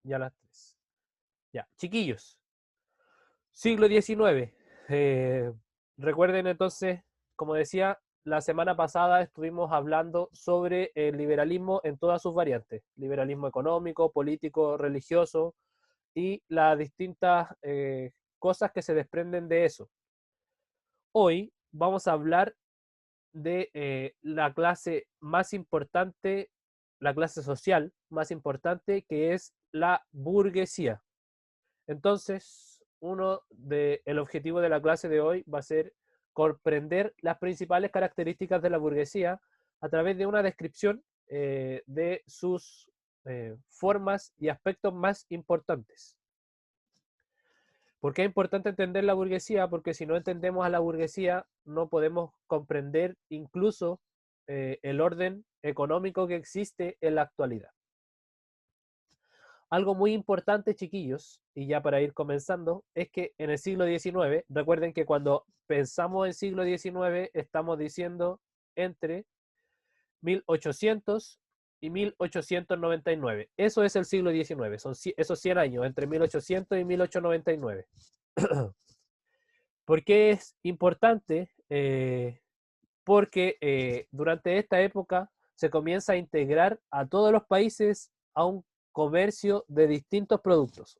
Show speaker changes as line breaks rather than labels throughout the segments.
Ya las 3. Ya, chiquillos. Siglo XIX. Eh, recuerden entonces, como decía, la semana pasada estuvimos hablando sobre el liberalismo en todas sus variantes. Liberalismo económico, político, religioso y las distintas cosas que se desprenden de eso. Hoy vamos a hablar de la clase más importante, la clase social más importante, que es la burguesía. Entonces, el objetivo de la clase de hoy va a ser comprender las principales características de la burguesía a través de una descripción de sus formas y aspectos más importantes. ¿Por qué es importante entender la burguesía? Porque si no entendemos a la burguesía, no podemos comprender incluso el orden económico que existe en la actualidad. Algo muy importante, chiquillos, y ya para ir comenzando, es que en el siglo XIX, recuerden que cuando pensamos en siglo XIX, estamos diciendo entre 1800 y 1899. Eso es el siglo XIX, son esos 100 años, entre 1800 y 1899. ¿Por qué es importante? Porque durante esta época se comienza a integrar a todos los países a un comercio de distintos productos,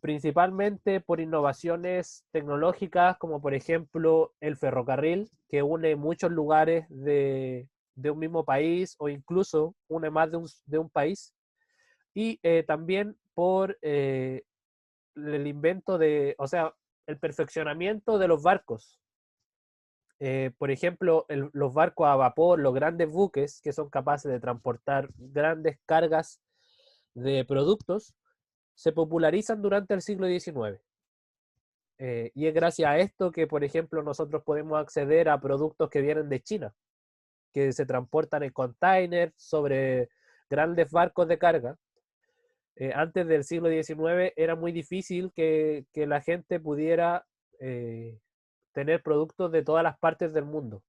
principalmente por innovaciones tecnológicas como por ejemplo el ferrocarril, que une muchos lugares de un mismo país o incluso une más de un país, y también por el invento o sea, el perfeccionamiento de los barcos. Por ejemplo, los barcos a vapor, los grandes buques que son capaces de transportar grandes cargas de productos, se popularizan durante el siglo XIX. Y es gracias a esto que, por ejemplo, nosotros podemos acceder a productos que vienen de China, que se transportan en containers sobre grandes barcos de carga. Antes del siglo XIX era muy difícil que la gente pudiera tener productos de todas las partes del mundo.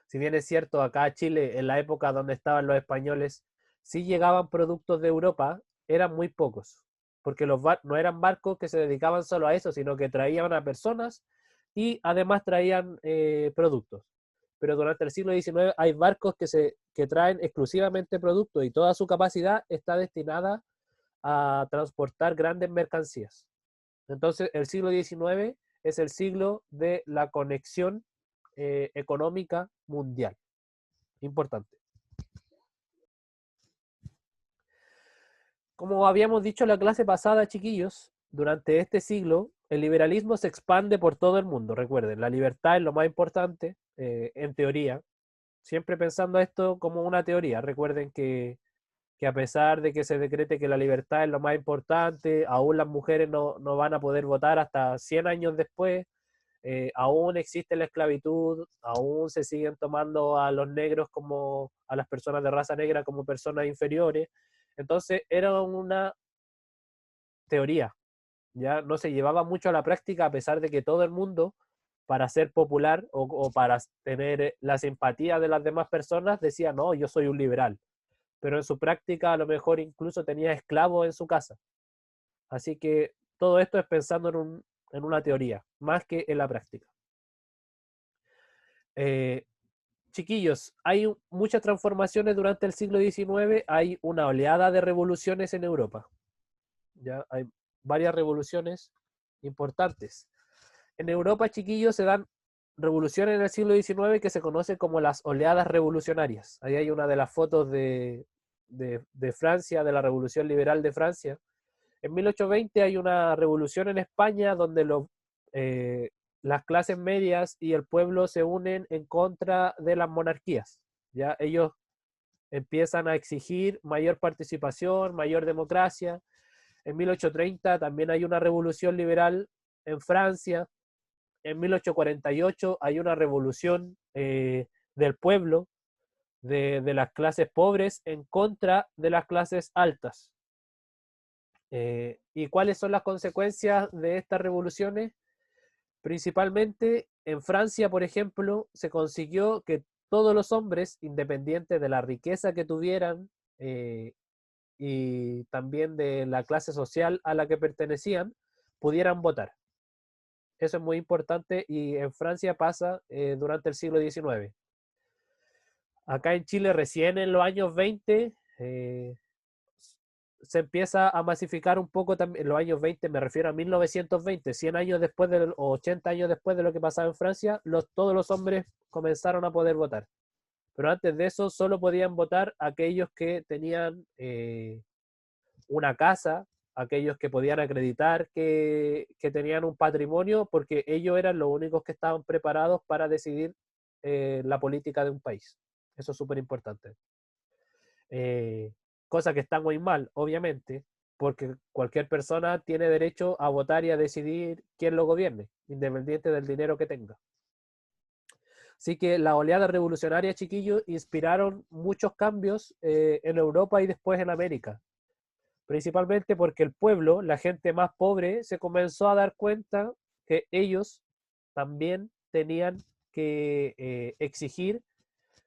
Si bien es cierto, acá a Chile, en la época donde estaban los españoles, sí llegaban productos de Europa, eran muy pocos, porque no eran barcos que se dedicaban solo a eso, sino que traían a personas y además traían productos. Pero durante el siglo XIX hay barcos que traen exclusivamente productos y toda su capacidad está destinada a transportar grandes mercancías. Entonces, el siglo XIX es el siglo de la conexión económica mundial. Importante. Como habíamos dicho en la clase pasada, chiquillos, durante este siglo el liberalismo se expande por todo el mundo. Recuerden, la libertad es lo más importante, en teoría. Siempre pensando esto como una teoría. Recuerden que a pesar de que se decrete que la libertad es lo más importante, aún las mujeres no van a poder votar hasta 100 años después. Aún existe la esclavitud, aún se siguen tomando a los negros como a las personas de raza negra como personas inferiores. Entonces era una teoría, ya no se llevaba mucho a la práctica a pesar de que todo el mundo, para ser popular o para tener la simpatía de las demás personas, decía, no, yo soy un liberal. Pero en su práctica a lo mejor incluso tenía esclavos en su casa. Así que todo esto es pensando en una teoría, más que en la práctica. Eh, Chiquillos, hay muchas transformaciones durante el siglo XIX, hay una oleada de revoluciones en Europa. Ya hay varias revoluciones importantes. En Europa, chiquillos, se dan revoluciones en el siglo XIX que se conocen como las oleadas revolucionarias. Ahí hay una de las fotos de Francia, de la Revolución Liberal de Francia. En 1820 hay una revolución en España donde las clases medias y el pueblo se unen en contra de las monarquías. Ya ellos empiezan a exigir mayor participación, mayor democracia. En 1830 también hay una revolución liberal en Francia. En 1848 hay una revolución del pueblo, de las clases pobres en contra de las clases altas. ¿Y cuáles son las consecuencias de estas revoluciones? Principalmente en Francia, por ejemplo, se consiguió que todos los hombres, independientes de la riqueza que tuvieran, y también de la clase social a la que pertenecían pudieran votar. Eso es muy importante y en Francia pasa durante el siglo XIX. Acá en Chile recién en los años 20 se empieza a masificar un poco también, en los años 20 me refiero a 1920, 100 años después o 80 años después de lo que pasaba en Francia, todos los hombres comenzaron a poder votar. Pero antes de eso solo podían votar aquellos que tenían una casa, aquellos que podían acreditar que tenían un patrimonio, porque ellos eran los únicos que estaban preparados para decidir la política de un país. Eso es súper importante. Cosa que está muy mal, obviamente, porque cualquier persona tiene derecho a votar y a decidir quién lo gobierne, independiente del dinero que tenga. Así que la oleada revolucionaria, chiquillos, inspiraron muchos cambios en Europa y después en América. Principalmente porque el pueblo, la gente más pobre, se comenzó a dar cuenta que ellos también tenían que exigir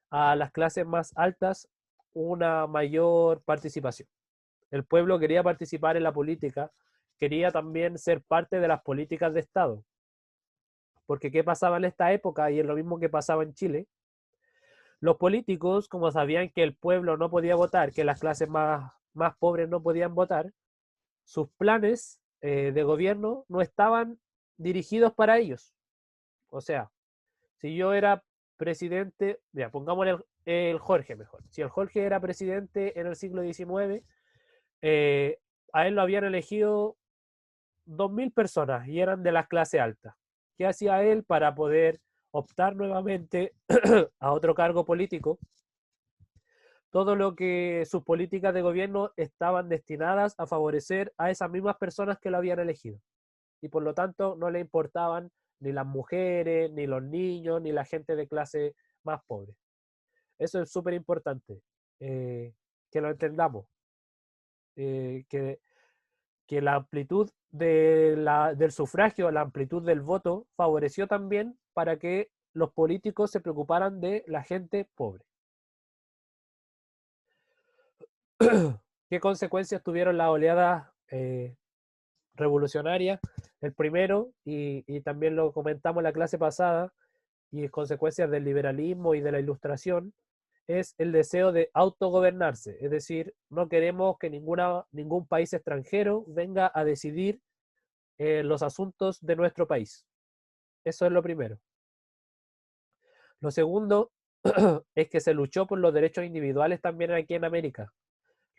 a las clases más altas una mayor participación. El pueblo quería participar en la política, quería también ser parte de las políticas de Estado. Porque ¿qué pasaba en esta época? Y es lo mismo que pasaba en Chile. Los políticos, como sabían que el pueblo no podía votar, que las clases más pobres no podían votar, sus planes de gobierno no estaban dirigidos para ellos. O sea, si yo era presidente, ya, pongámosle el Jorge mejor. Si el Jorge era presidente en el siglo XIX, eh, a él lo habían elegido 2000 personas y eran de la clase alta. ¿Qué hacía él para poder optar nuevamente a otro cargo político? Todo lo que sus políticas de gobierno estaban destinadas a favorecer a esas mismas personas que lo habían elegido. Y por lo tanto no le importaban ni las mujeres, ni los niños, ni la gente de clase más pobre. Eso es súper importante, que lo entendamos, que la amplitud del sufragio, la amplitud del voto, favoreció también para que los políticos se preocuparan de la gente pobre. ¿Qué consecuencias tuvieron las oleadas revolucionarias? El primero, y también lo comentamos en la clase pasada, y consecuencias del liberalismo y de la ilustración, es el deseo de autogobernarse. Es decir, no queremos que ningún país extranjero venga a decidir los asuntos de nuestro país. Eso es lo primero. Lo segundo es que se luchó por los derechos individuales también aquí en América.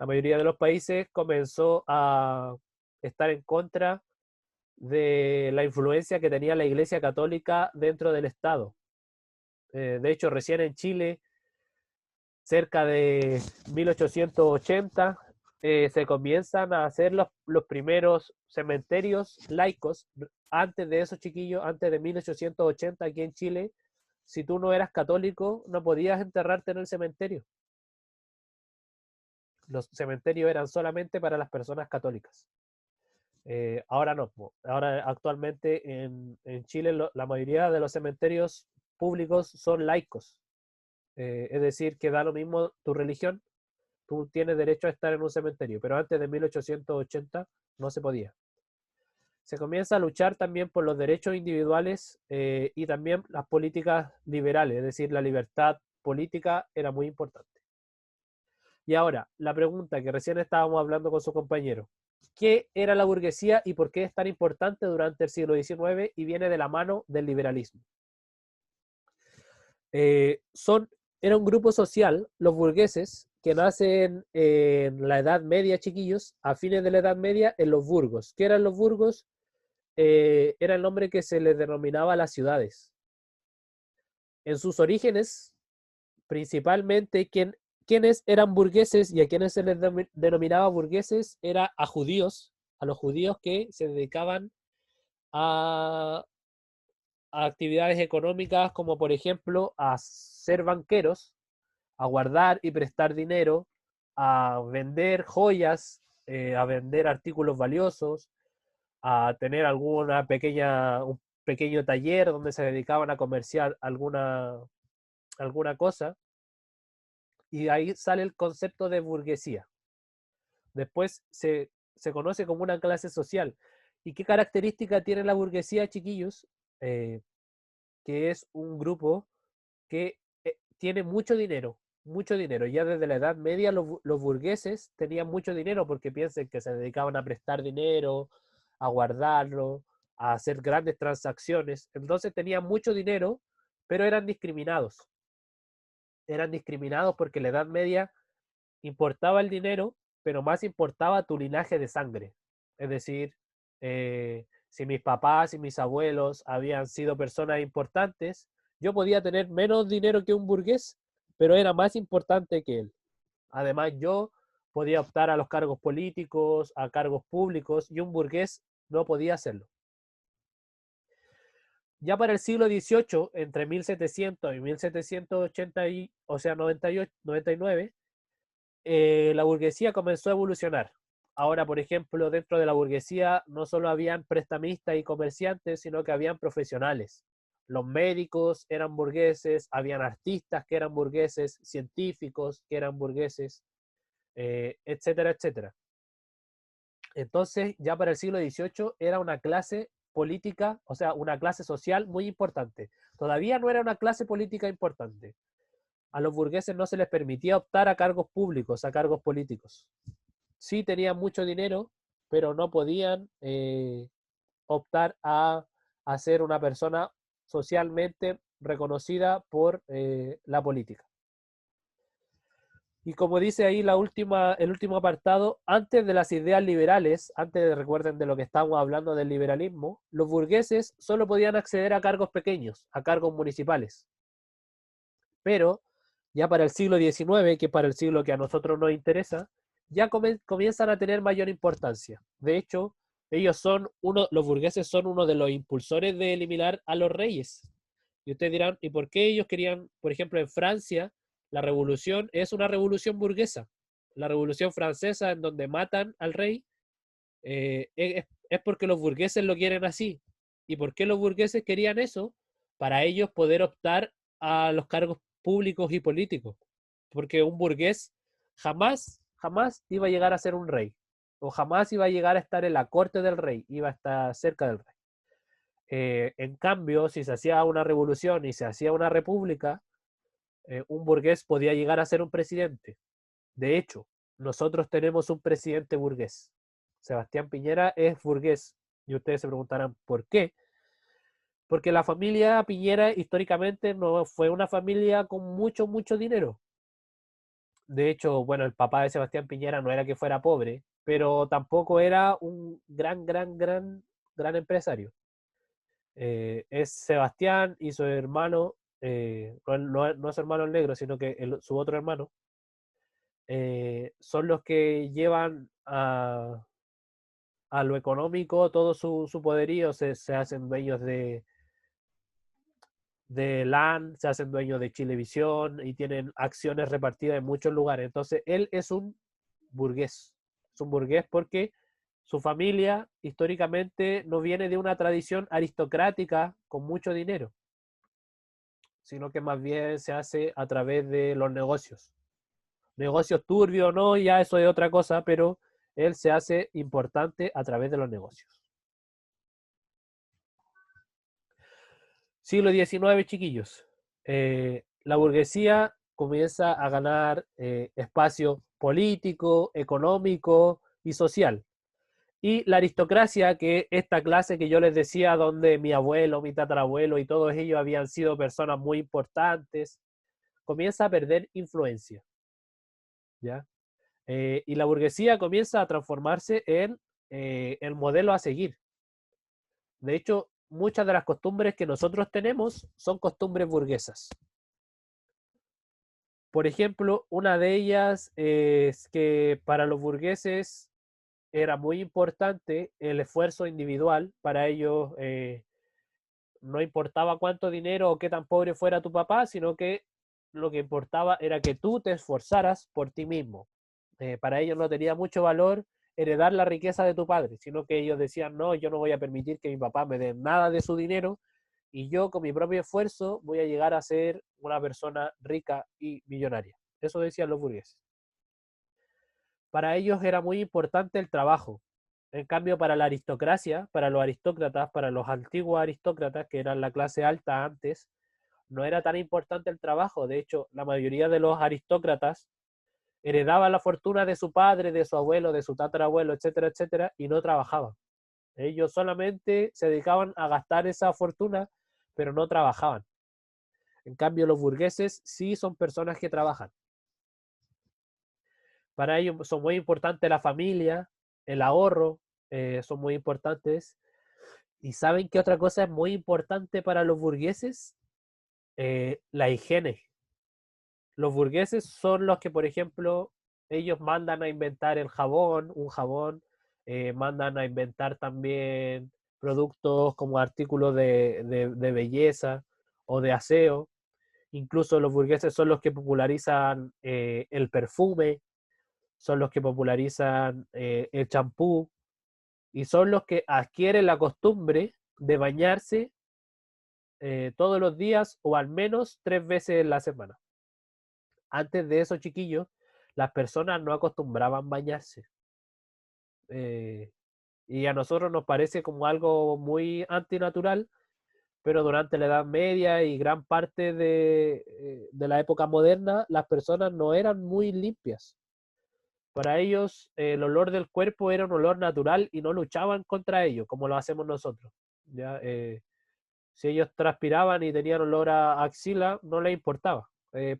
La mayoría de los países comenzó a estar en contra de la influencia que tenía la Iglesia Católica dentro del Estado. De hecho, recién en Chile, cerca de 1880, se comienzan a hacer los primeros cementerios laicos. Antes de eso, chiquillos, antes de 1880 aquí en Chile, si tú no eras católico, no podías enterrarte en el cementerio. Los cementerios eran solamente para las personas católicas. Ahora no. Ahora actualmente en Chile la mayoría de los cementerios públicos son laicos. Es decir, que da lo mismo tu religión, tú tienes derecho a estar en un cementerio, pero antes de 1880 no se podía. Se comienza a luchar también por los derechos individuales y también las políticas liberales, es decir, la libertad política era muy importante. Y ahora, la pregunta que recién estábamos hablando con su compañero, ¿qué era la burguesía y por qué es tan importante durante el siglo XIX y viene de la mano del liberalismo? Eh, son, Era un grupo social, los burgueses, que nacen en la Edad Media, chiquillos, a fines de la Edad Media, en los burgos. ¿Qué eran los burgos? Era el nombre que se les denominaba a las ciudades. En sus orígenes, principalmente, quienes eran burgueses y a quienes se les denominaba burgueses era a judíos, a los judíos que se dedicaban a actividades económicas como por ejemplo a ser banqueros, a guardar y prestar dinero, a vender joyas, a vender artículos valiosos, a tener un pequeño taller donde se dedicaban a comerciar alguna cosa. Y ahí sale el concepto de burguesía. Después se conoce como una clase social. ¿Y qué característica tiene la burguesía, chiquillos? Que es un grupo que tiene mucho dinero, mucho dinero. Ya desde la Edad Media los burgueses tenían mucho dinero porque piensen que se dedicaban a prestar dinero, a guardarlo, a hacer grandes transacciones. Entonces tenían mucho dinero, pero eran discriminados. Eran discriminados porque en la Edad Media importaba el dinero, pero más importaba tu linaje de sangre. Es decir, si mis papás y mis abuelos habían sido personas importantes, yo podía tener menos dinero que un burgués, pero era más importante que él. Además, yo podía optar a los cargos políticos, a cargos públicos, y un burgués no podía hacerlo. Ya para el siglo XVIII, entre 1700 y 1780, o sea, 98, 99, la burguesía comenzó a evolucionar. Ahora, por ejemplo, dentro de la burguesía no solo habían prestamistas y comerciantes, sino que habían profesionales. Los médicos eran burgueses, habían artistas que eran burgueses, científicos que eran burgueses, etcétera, etcétera. Entonces, ya para el siglo XVIII era una clase política, o sea, una clase social muy importante. Todavía no era una clase política importante. A los burgueses no se les permitía optar a cargos públicos, a cargos políticos. Sí tenían mucho dinero, pero no podían optar a ser una persona socialmente reconocida por la política. Y como dice ahí el último apartado, antes de las ideas liberales, antes de recuerden de lo que estamos hablando del liberalismo, los burgueses solo podían acceder a cargos pequeños, a cargos municipales. Pero ya para el siglo XIX, que para el siglo que a nosotros nos interesa, ya comienzan a tener mayor importancia. De hecho, los burgueses son uno de los impulsores de eliminar a los reyes. Y ustedes dirán, ¿y por qué ellos querían, por ejemplo, en Francia, la revolución es una revolución burguesa? La revolución francesa, en donde matan al rey, es porque los burgueses lo quieren así. ¿Y por qué los burgueses querían eso? Para ellos poder optar a los cargos públicos y políticos. Porque un burgués jamás iba a llegar a ser un rey. O jamás iba a llegar a estar en la corte del rey. Iba a estar cerca del rey. En cambio, si se hacía una revolución y se hacía una república, un burgués podía llegar a ser un presidente. De hecho, nosotros tenemos un presidente burgués. Sebastián Piñera es burgués. Y ustedes se preguntarán, ¿por qué? Porque la familia Piñera históricamente no fue una familia con mucho, mucho dinero. De hecho, bueno, el papá de Sebastián Piñera no era que fuera pobre, pero tampoco era un gran empresario. Es Sebastián y su hermano, no es su hermano el negro, sino que su otro hermano, son los que llevan a lo económico todo su poderío, se hacen dueños de LAN, se hacen dueños de Chilevisión y tienen acciones repartidas en muchos lugares. Entonces, él es un burgués. Es un burgués porque su familia históricamente no viene de una tradición aristocrática con mucho dinero, sino que más bien se hace a través de los negocios. Negocios turbios, no, ya eso es otra cosa, pero él se hace importante a través de los negocios. Siglo XIX, chiquillos. La burguesía comienza a ganar espacio político, económico y social. Y la aristocracia, que esta clase que yo les decía, donde mi abuelo, mi tatarabuelo y todos ellos habían sido personas muy importantes, comienza a perder influencia. ¿Ya? Y la burguesía comienza a transformarse en el modelo a seguir. De hecho, muchas de las costumbres que nosotros tenemos son costumbres burguesas. Por ejemplo, una de ellas es que para los burgueses era muy importante el esfuerzo individual. Para ellos no importaba cuánto dinero o qué tan pobre fuera tu papá, sino que lo que importaba era que tú te esforzaras por ti mismo. Para ellos no tenía mucho valor heredar la riqueza de tu padre, sino que ellos decían, no, yo no voy a permitir que mi papá me dé nada de su dinero y yo con mi propio esfuerzo voy a llegar a ser una persona rica y millonaria. Eso decían los burgueses. Para ellos era muy importante el trabajo. En cambio, para la aristocracia, para los aristócratas, para los antiguos aristócratas, que eran la clase alta antes, no era tan importante el trabajo. De hecho, la mayoría de los aristócratas heredaban la fortuna de su padre, de su abuelo, de su tatarabuelo, etcétera, etcétera, y no trabajaban. Ellos solamente se dedicaban a gastar esa fortuna, pero no trabajaban. En cambio, los burgueses sí son personas que trabajan. Para ellos son muy importantes la familia, el ahorro, son muy importantes. ¿Y saben qué otra cosa es muy importante para los burgueses? La higiene. Los burgueses son los que, por ejemplo, ellos mandan a inventar el jabón, un jabón, mandan a inventar también productos como artículos de belleza o de aseo. Incluso los burgueses son los que popularizan el perfume, son los que popularizan el champú y son los que adquieren la costumbre de bañarse todos los días o al menos 3 veces en la semana. Antes de eso, chiquillos, las personas no acostumbraban bañarse. Eh, y a nosotros nos parece como algo muy antinatural, pero durante la Edad Media y gran parte de la época moderna, las personas no eran muy limpias. Para ellos, el olor del cuerpo era un olor natural y no luchaban contra ello, como lo hacemos nosotros. ¿Ya? Si ellos transpiraban y tenían olor a axila, no les importaba.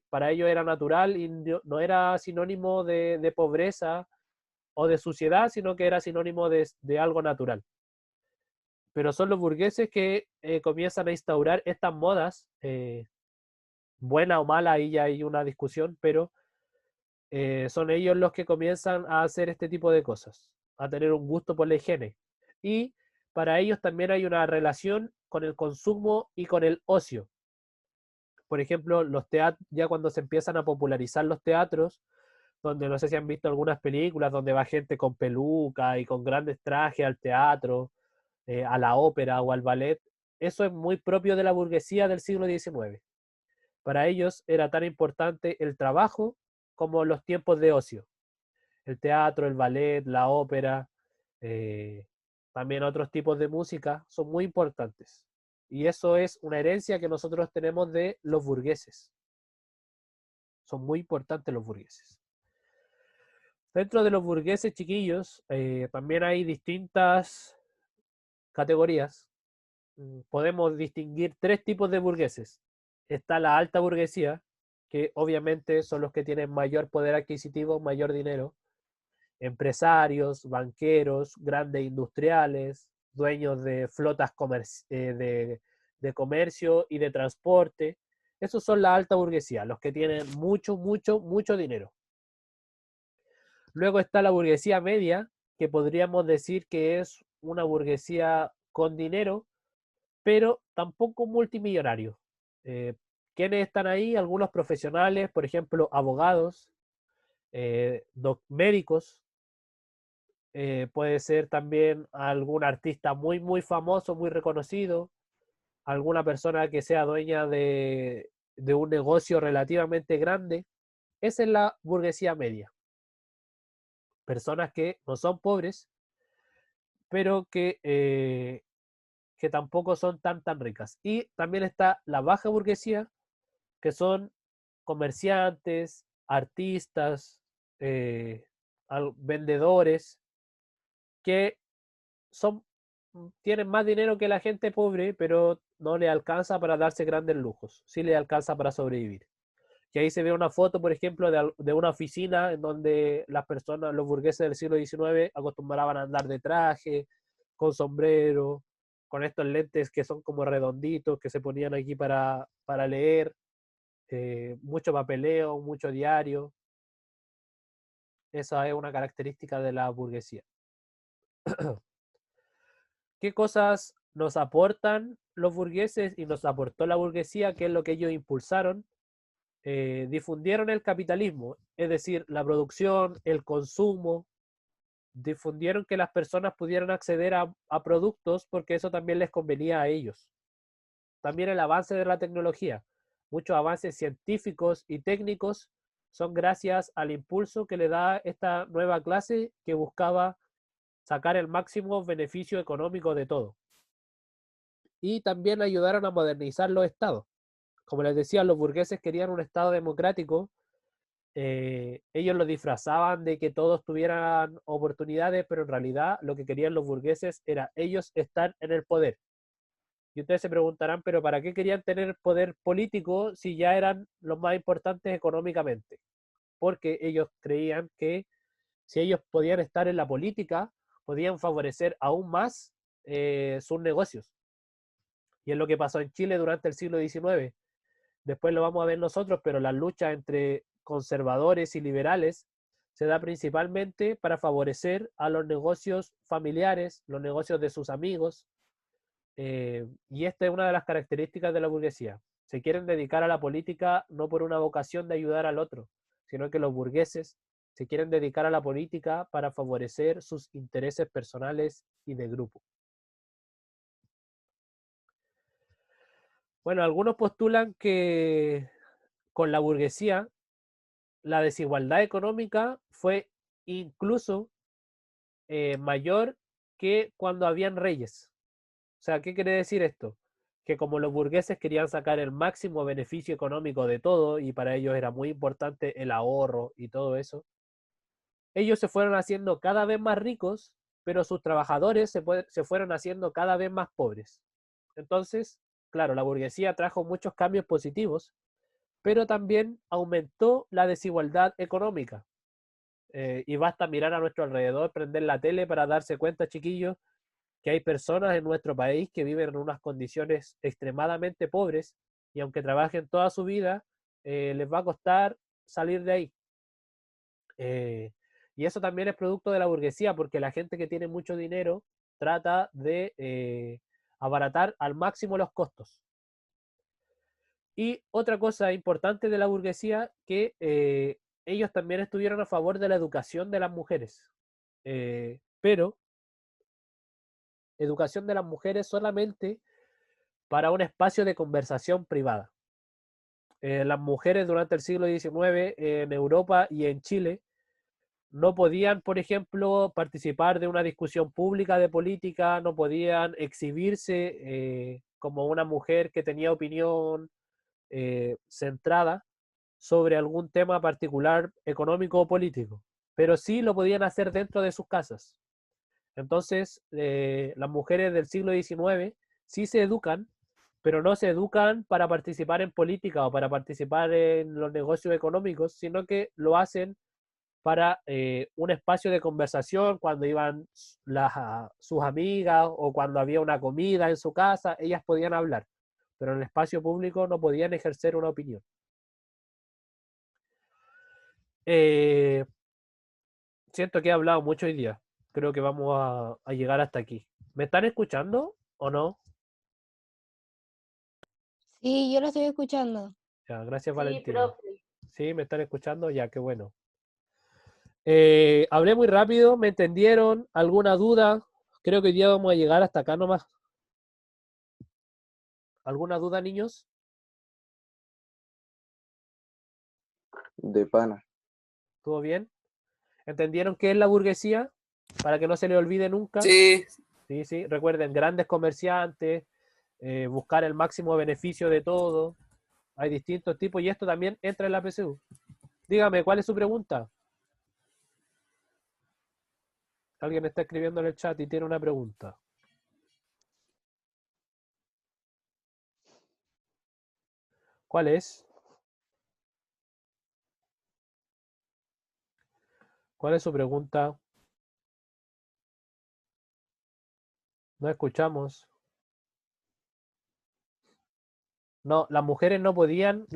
Para ellos era natural y no era sinónimo de pobreza o de suciedad, sino que era sinónimo de algo natural. Pero son los burgueses que comienzan a instaurar estas modas, buena o mala, ahí ya hay una discusión, pero son ellos los que comienzan a hacer este tipo de cosas, a tener un gusto por la higiene. Y para ellos también hay una relación con el consumo y con el ocio. Por ejemplo, los teatros, ya cuando se empiezan a popularizar los teatros, donde no sé si han visto algunas películas donde va gente con peluca y con grandes trajes al teatro, a la ópera o al ballet, eso es muy propio de la burguesía del siglo XIX. Para ellos era tan importante el trabajo como los tiempos de ocio. El teatro, el ballet, la ópera, eh, también otros tipos de música son muy importantes. Y eso es una herencia que nosotros tenemos de los burgueses. Son muy importantes los burgueses. Dentro de los burgueses chiquillos, también hay distintas categorías. Podemos distinguir 3 tipos de burgueses. Está la alta burguesía, que obviamente son los que tienen mayor poder adquisitivo, mayor dinero. Empresarios, banqueros, grandes industriales, dueños de flotas de comercio y de transporte. Esos son la alta burguesía, los que tienen mucho, mucho, mucho dinero. Luego está la burguesía media, que podríamos decir que es una burguesía con dinero, pero tampoco multimillonario. Eh, ¿Quiénes están ahí? Algunos profesionales, por ejemplo, abogados, médicos, puede ser también algún artista muy, muy famoso, muy reconocido, alguna persona que sea dueña de un negocio relativamente grande. Esa es la burguesía media. Personas que no son pobres, pero que tampoco son tan ricas. Y también está la baja burguesía, que son comerciantes, artistas, vendedores, que son, tienen más dinero que la gente pobre, pero no le alcanza para darse grandes lujos, sí le alcanza para sobrevivir. Y ahí se ve una foto, por ejemplo, de una oficina en donde las personas, los burgueses del siglo XIX acostumbraban a andar de traje, con sombrero, con estos lentes que son como redonditos, que se ponían aquí para leer, mucho papeleo, mucho diario. Esa es una característica de la burguesía. ¿Qué cosas nos aportan los burgueses y nos aportó la burguesía? ¿Qué es lo que ellos impulsaron? Difundieron el capitalismo, es decir, la producción, el consumo, difundieron que las personas pudieran acceder a productos porque eso también les convenía a ellos. También el avance de la tecnología, muchos avances científicos y técnicos son gracias al impulso que le da esta nueva clase que buscaba sacar el máximo beneficio económico de todo. Y también ayudaron a modernizar los estados. Como les decía, los burgueses querían un estado democrático. Ellos lo disfrazaban de que todos tuvieran oportunidades, pero en realidad lo que querían los burgueses era ellos estar en el poder. Y ustedes se preguntarán, pero ¿para qué querían tener poder político si ya eran los más importantes económicamente? Porque ellos creían que si ellos podían estar en la política, podían favorecer aún más sus negocios. Y es lo que pasó en Chile durante el siglo XIX. Después lo vamos a ver nosotros, pero la lucha entre conservadores y liberales se da principalmente para favorecer a los negocios familiares, los negocios de sus amigos, y esta es una de las características de la burguesía. Se quieren dedicar a la política no por una vocación de ayudar al otro, sino que los burgueses se quieren dedicar a la política para favorecer sus intereses personales y de grupo. Bueno, algunos postulan que con la burguesía la desigualdad económica fue incluso mayor que cuando habían reyes. O sea, ¿qué quiere decir esto? Que como los burgueses querían sacar el máximo beneficio económico de todo, y para ellos era muy importante el ahorro y todo eso, ellos se fueron haciendo cada vez más ricos, pero sus trabajadores se fueron haciendo cada vez más pobres. Entonces, claro, la burguesía trajo muchos cambios positivos, pero también aumentó la desigualdad económica. Y basta mirar a nuestro alrededor, prender la tele para darse cuenta, chiquillos, que hay personas en nuestro país que viven en unas condiciones extremadamente pobres y aunque trabajen toda su vida, les va a costar salir de ahí. Y eso también es producto de la burguesía, porque la gente que tiene mucho dinero trata de abaratar al máximo los costos. Y otra cosa importante de la burguesía, que ellos también estuvieron a favor de la educación de las mujeres. Pero educación de las mujeres solamente para un espacio de conversación privada. Las mujeres durante el siglo XIX en Europa y en Chile no podían, por ejemplo, participar de una discusión pública de política, no podían exhibirse como una mujer que tenía opinión centrada sobre algún tema particular económico o político, pero sí lo podían hacer dentro de sus casas. Entonces, las mujeres del siglo XIX sí se educan, pero no se educan para participar en política o para participar en los negocios económicos, sino que lo hacen para un espacio de conversación cuando iban sus amigas o cuando había una comida en su casa, ellas podían hablar, pero en el espacio público no podían ejercer una opinión. Eh, Siento que he hablado mucho hoy día. Creo que vamos a llegar hasta aquí. ¿Me están escuchando o no?
Sí, yo lo estoy escuchando.
Ya, gracias,
Sí,
Valentina.
profe.
Sí, me están escuchando, ya, qué bueno. Hablé muy rápido, ¿me entendieron? ¿Alguna duda? Creo que hoy día vamos a llegar hasta acá nomás. ¿Alguna duda, niños?
De pana.
¿Todo bien? ¿Entendieron qué es la burguesía? Para que no se le olvide nunca.
Sí,
Sí, sí. Recuerden, grandes comerciantes, buscar el máximo beneficio de todo. Hay distintos tipos y esto también entra en la PSU. Dígame, ¿cuál es su pregunta? Alguien está escribiendo en el chat y tiene una pregunta. ¿Cuál es? ¿Cuál es su pregunta? No escuchamos. No, las mujeres no podían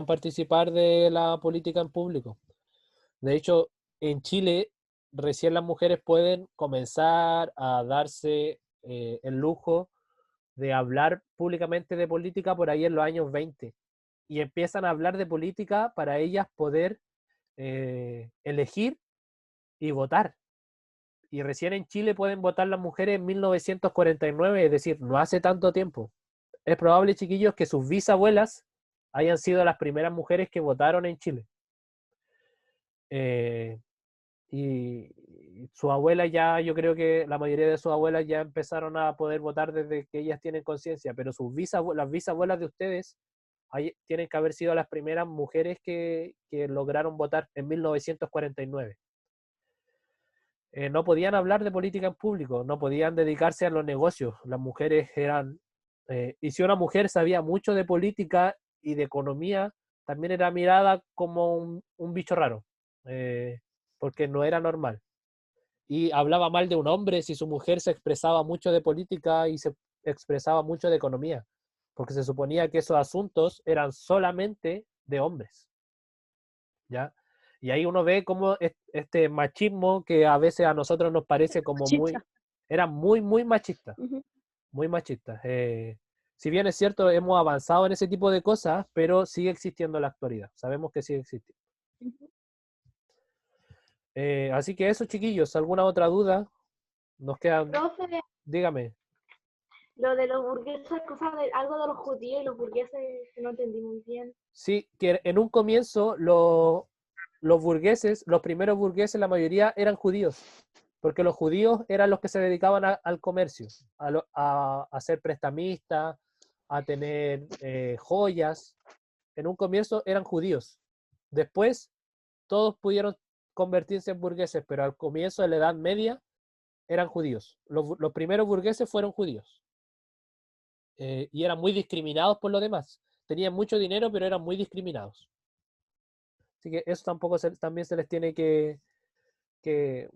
participar de la política en público. De hecho, en Chile recién las mujeres pueden comenzar a darse el lujo de hablar públicamente de política por ahí en los años 20 y empiezan a hablar de política para ellas poder elegir y votar. Y recién en Chile pueden votar las mujeres en 1949, es decir, no hace tanto tiempo. Es probable, chiquillos, que sus bisabuelas hayan sido las primeras mujeres que votaron en Chile. Eh, y su abuela ya, yo creo que la mayoría de sus abuelas ya empezaron a poder votar desde que ellas tienen conciencia, pero las bisabuelas de ustedes tienen que haber sido las primeras mujeres que lograron votar en 1949. No podían hablar de política en público, no podían dedicarse a los negocios. Las mujeres eran, y si una mujer sabía mucho de política y de economía, también era mirada como un bicho raro, porque no era normal. Y hablaba mal de un hombre si su mujer se expresaba mucho de política y se expresaba mucho de economía, porque se suponía que esos asuntos eran solamente de hombres, ¿ya? Y ahí uno ve cómo este machismo que a veces a nosotros nos parece como
Machista.
era muy, muy machista,
Ujú.
muy machista. Si bien es cierto, hemos avanzado en ese tipo de cosas, pero sigue existiendo en la actualidad. Sabemos que sigue existiendo.
Ujú.
Así que eso, chiquillos, ¿alguna otra duda? Nos quedan,
Profe,
dígame.
lo de los burgueses, cosas de, algo de los judíos y los burgueses que no entendí muy bien.
Sí, que en un comienzo los burgueses, los primeros burgueses, la mayoría eran judíos, porque los judíos eran los que se dedicaban al comercio, a ser prestamistas, a tener joyas. En un comienzo eran judíos. Después todos pudieron convertirse en burgueses, pero al comienzo de la Edad Media eran judíos. Los primeros burgueses fueron judíos. Y eran muy discriminados por los demás. Tenían mucho dinero, pero eran muy discriminados. Así que eso también se les tiene que, que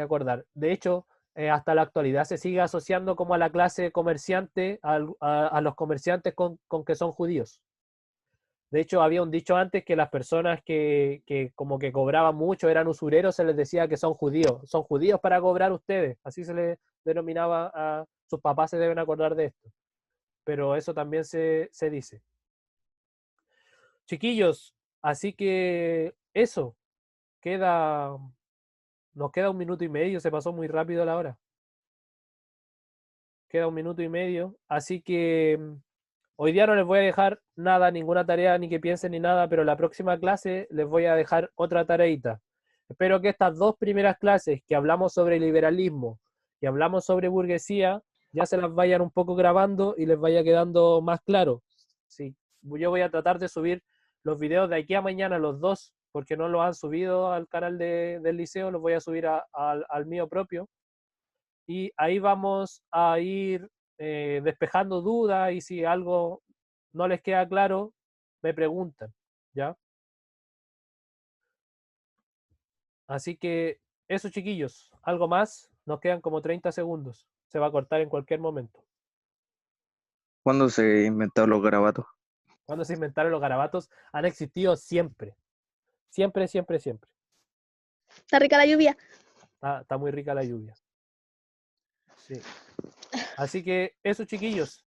acordar. De hecho, hasta la actualidad se sigue asociando como a la clase comerciante, a los comerciantes con que son judíos. De hecho, había un dicho antes que las personas que como que cobraban mucho, eran usureros, se les decía que son judíos para cobrar ustedes. Así se les denominaba a sus papás, se deben acordar de esto. Pero eso también se dice. Chiquillos, así que eso, queda, nos queda 1 minuto y medio, se pasó muy rápido la hora. Queda 1 minuto y medio, así que hoy día no les voy a dejar nada, ninguna tarea, ni que piensen ni nada, pero la próxima clase les voy a dejar otra tareita. Espero que estas dos primeras clases que hablamos sobre liberalismo y hablamos sobre burguesía, ya se las vayan un poco grabando y les vaya quedando más claro. Sí, yo voy a tratar de subir los videos de aquí a mañana, los dos, porque no los han subido al canal del liceo, los voy a subir al mío propio. Y ahí vamos a ir despejando dudas y si algo no les queda claro, me preguntan, ¿ya? Así que eso, chiquillos, algo más, nos quedan como 30 segundos. Se va a cortar en cualquier momento.
¿Cuándo se inventaron los garabatos?
Cuando se inventaron los garabatos, han existido siempre. Siempre, siempre, siempre.
Está rica la lluvia.
Está muy rica la lluvia. Sí. Así que eso, chiquillos.